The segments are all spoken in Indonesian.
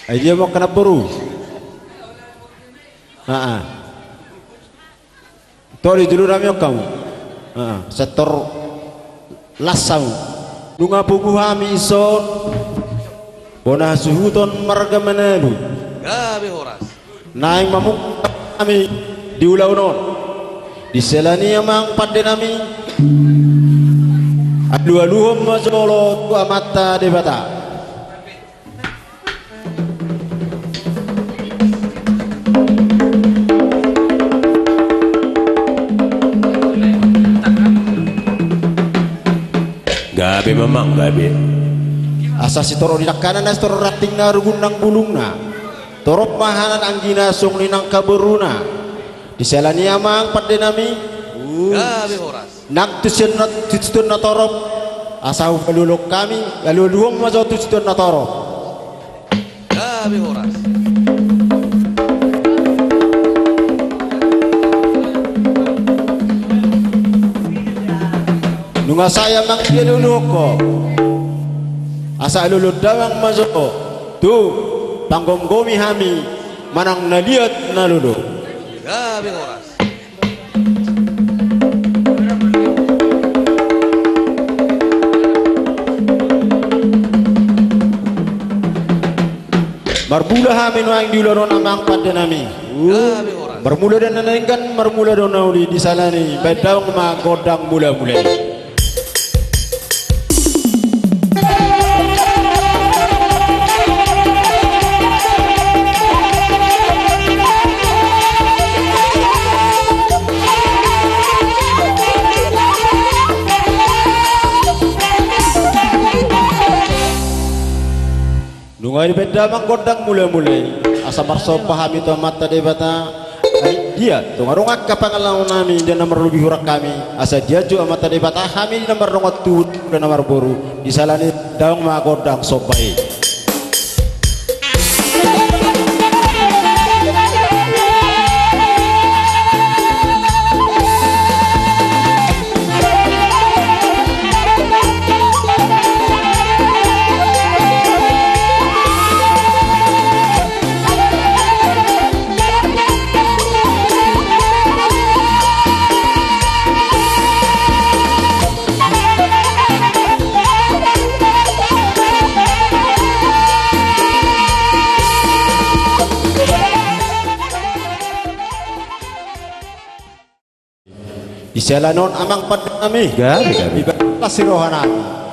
Ay dia mau kena buru. Tori dulu ramyo kamu. Setor lasau. Nunga buku hami ison. Bona suhuton marga menelu. Gabi horas. Naing mamuk kami di ulau non. Di selani amang pada nami. Alu-aluhom masolo tua mata debata. Gabi memang gabi. Asa si toro dinakanan na toro rating na rugunang bulungna. Torop mahanan anggina sung ninang kaberuna. Di selani amang pada nami. Gabi horas. Nak tusian na torop. Asa palulok kami. Aluluhom maso tusian na torop. Gabi horas. Nunga saya mang iluluk ko. Asa lulud dawang masuk. Tu panggomgomi hami manang naliat na lulu. Gabi horas. Marbula hami no ang diuloron amang pada nami. Gabi horas. Bermula dan nanengkan marmula don nauli di salani bedang ma godang mula-mula. Nungai beda manggodang mulai-mulai asa marso pahami to mata debata dia tu ngarungak kapangalaw nami dan nomor lebih hurak kami asa dia ju mata debata kami nomor rongot tu dan nomor boru di salani daung magodang sopai. Di selanon amang padami Gabi. sirohanan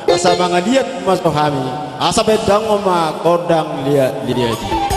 asa mga liat masuk kami asa bedang oma kodang liat liati.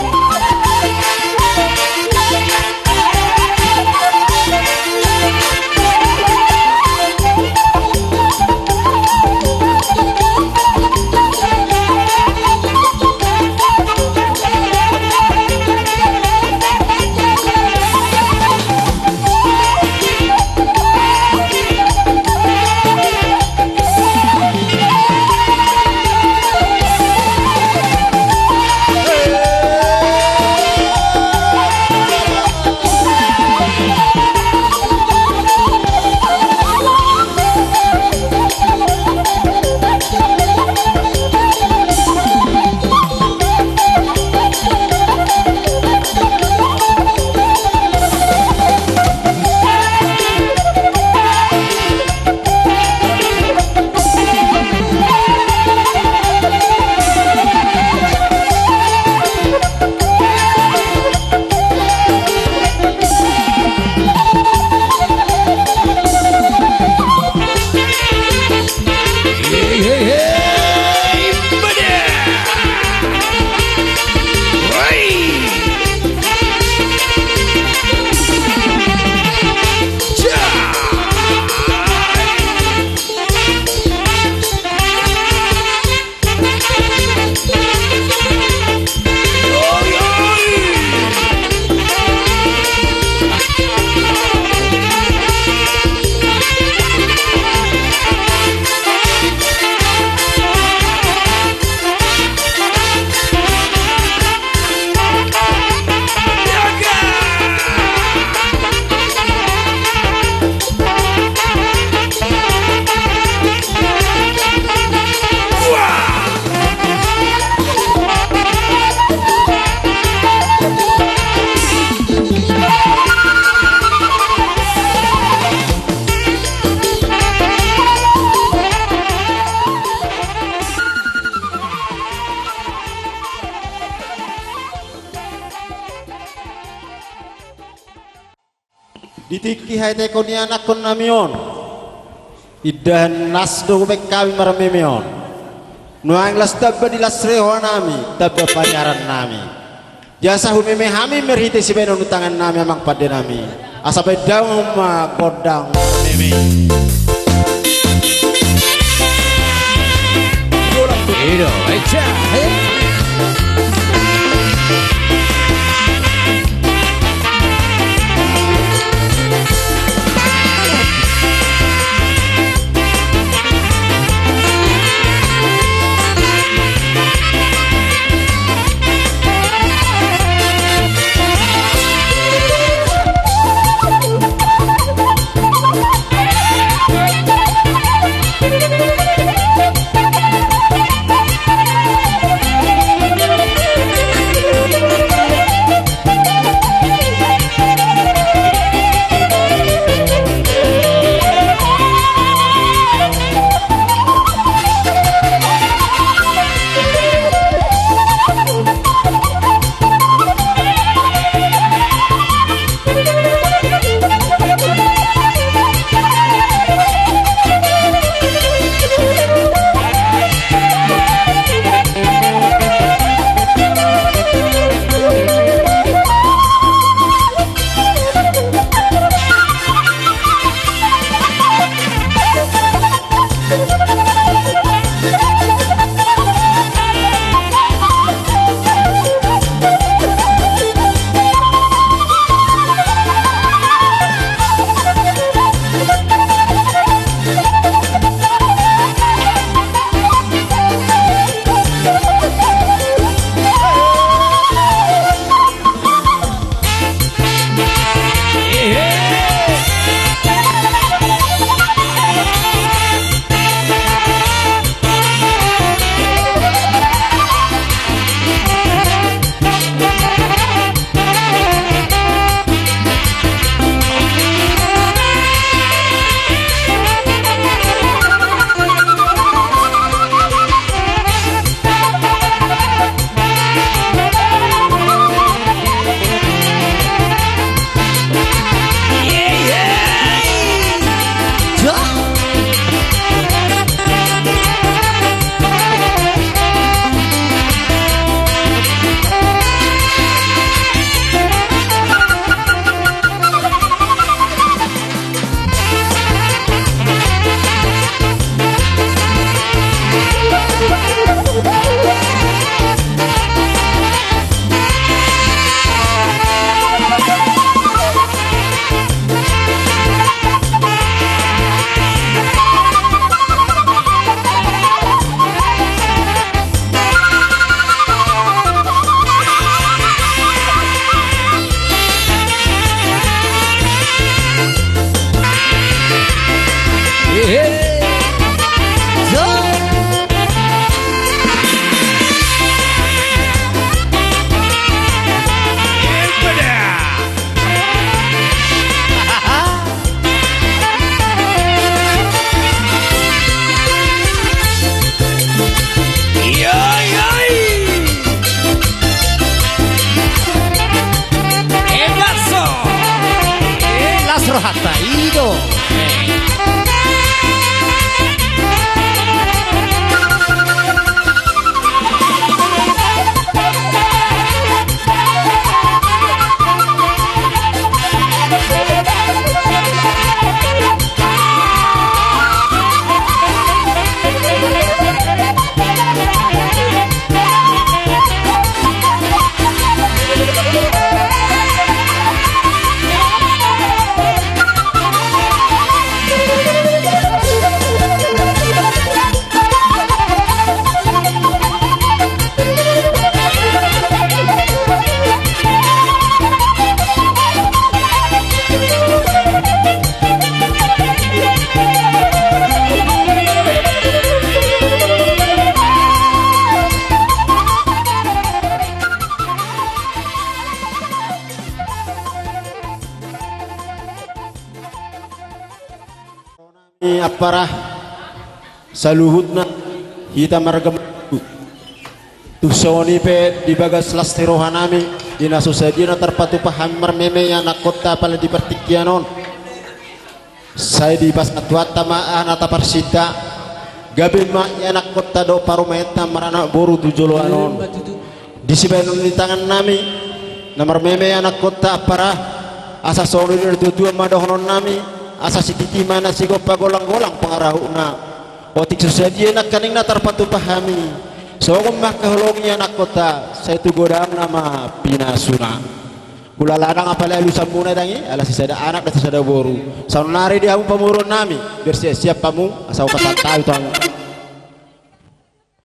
ditiki hai teko ni anak kon namion idan nasdo bek kami marmemeon nuang las tabba di las reho nami tabba panyaran nami jasa humeme hami merhite si benon utangan nami amang pada nami asapai daun ma kodang meme Iro, echa. hasta ido. Aparah saluhutna hita margam tusoni pe di bagas lastiro hanami dina susadina terpatu paham mermeme yang nakota pala di pertikianon saya di pas atwata maana taparsita gabi ma anak kota do parumeta marana boru tujolo anon di sibenon di tangan nami nomor meme anak kota para asa solo di tutua madohonon nami asa sikiti mana sigopa golang-golang pengarahuna otik sesaji anak kaning na tarpatu pahami sogom makahulongnya anak kota saya tu godang nama pinasuna kula ladang apa lalu sambuna dangi ala sisada anak dan sisada boru saunari dia pamurun nami bersiap-siap kamu asal pasantai tuang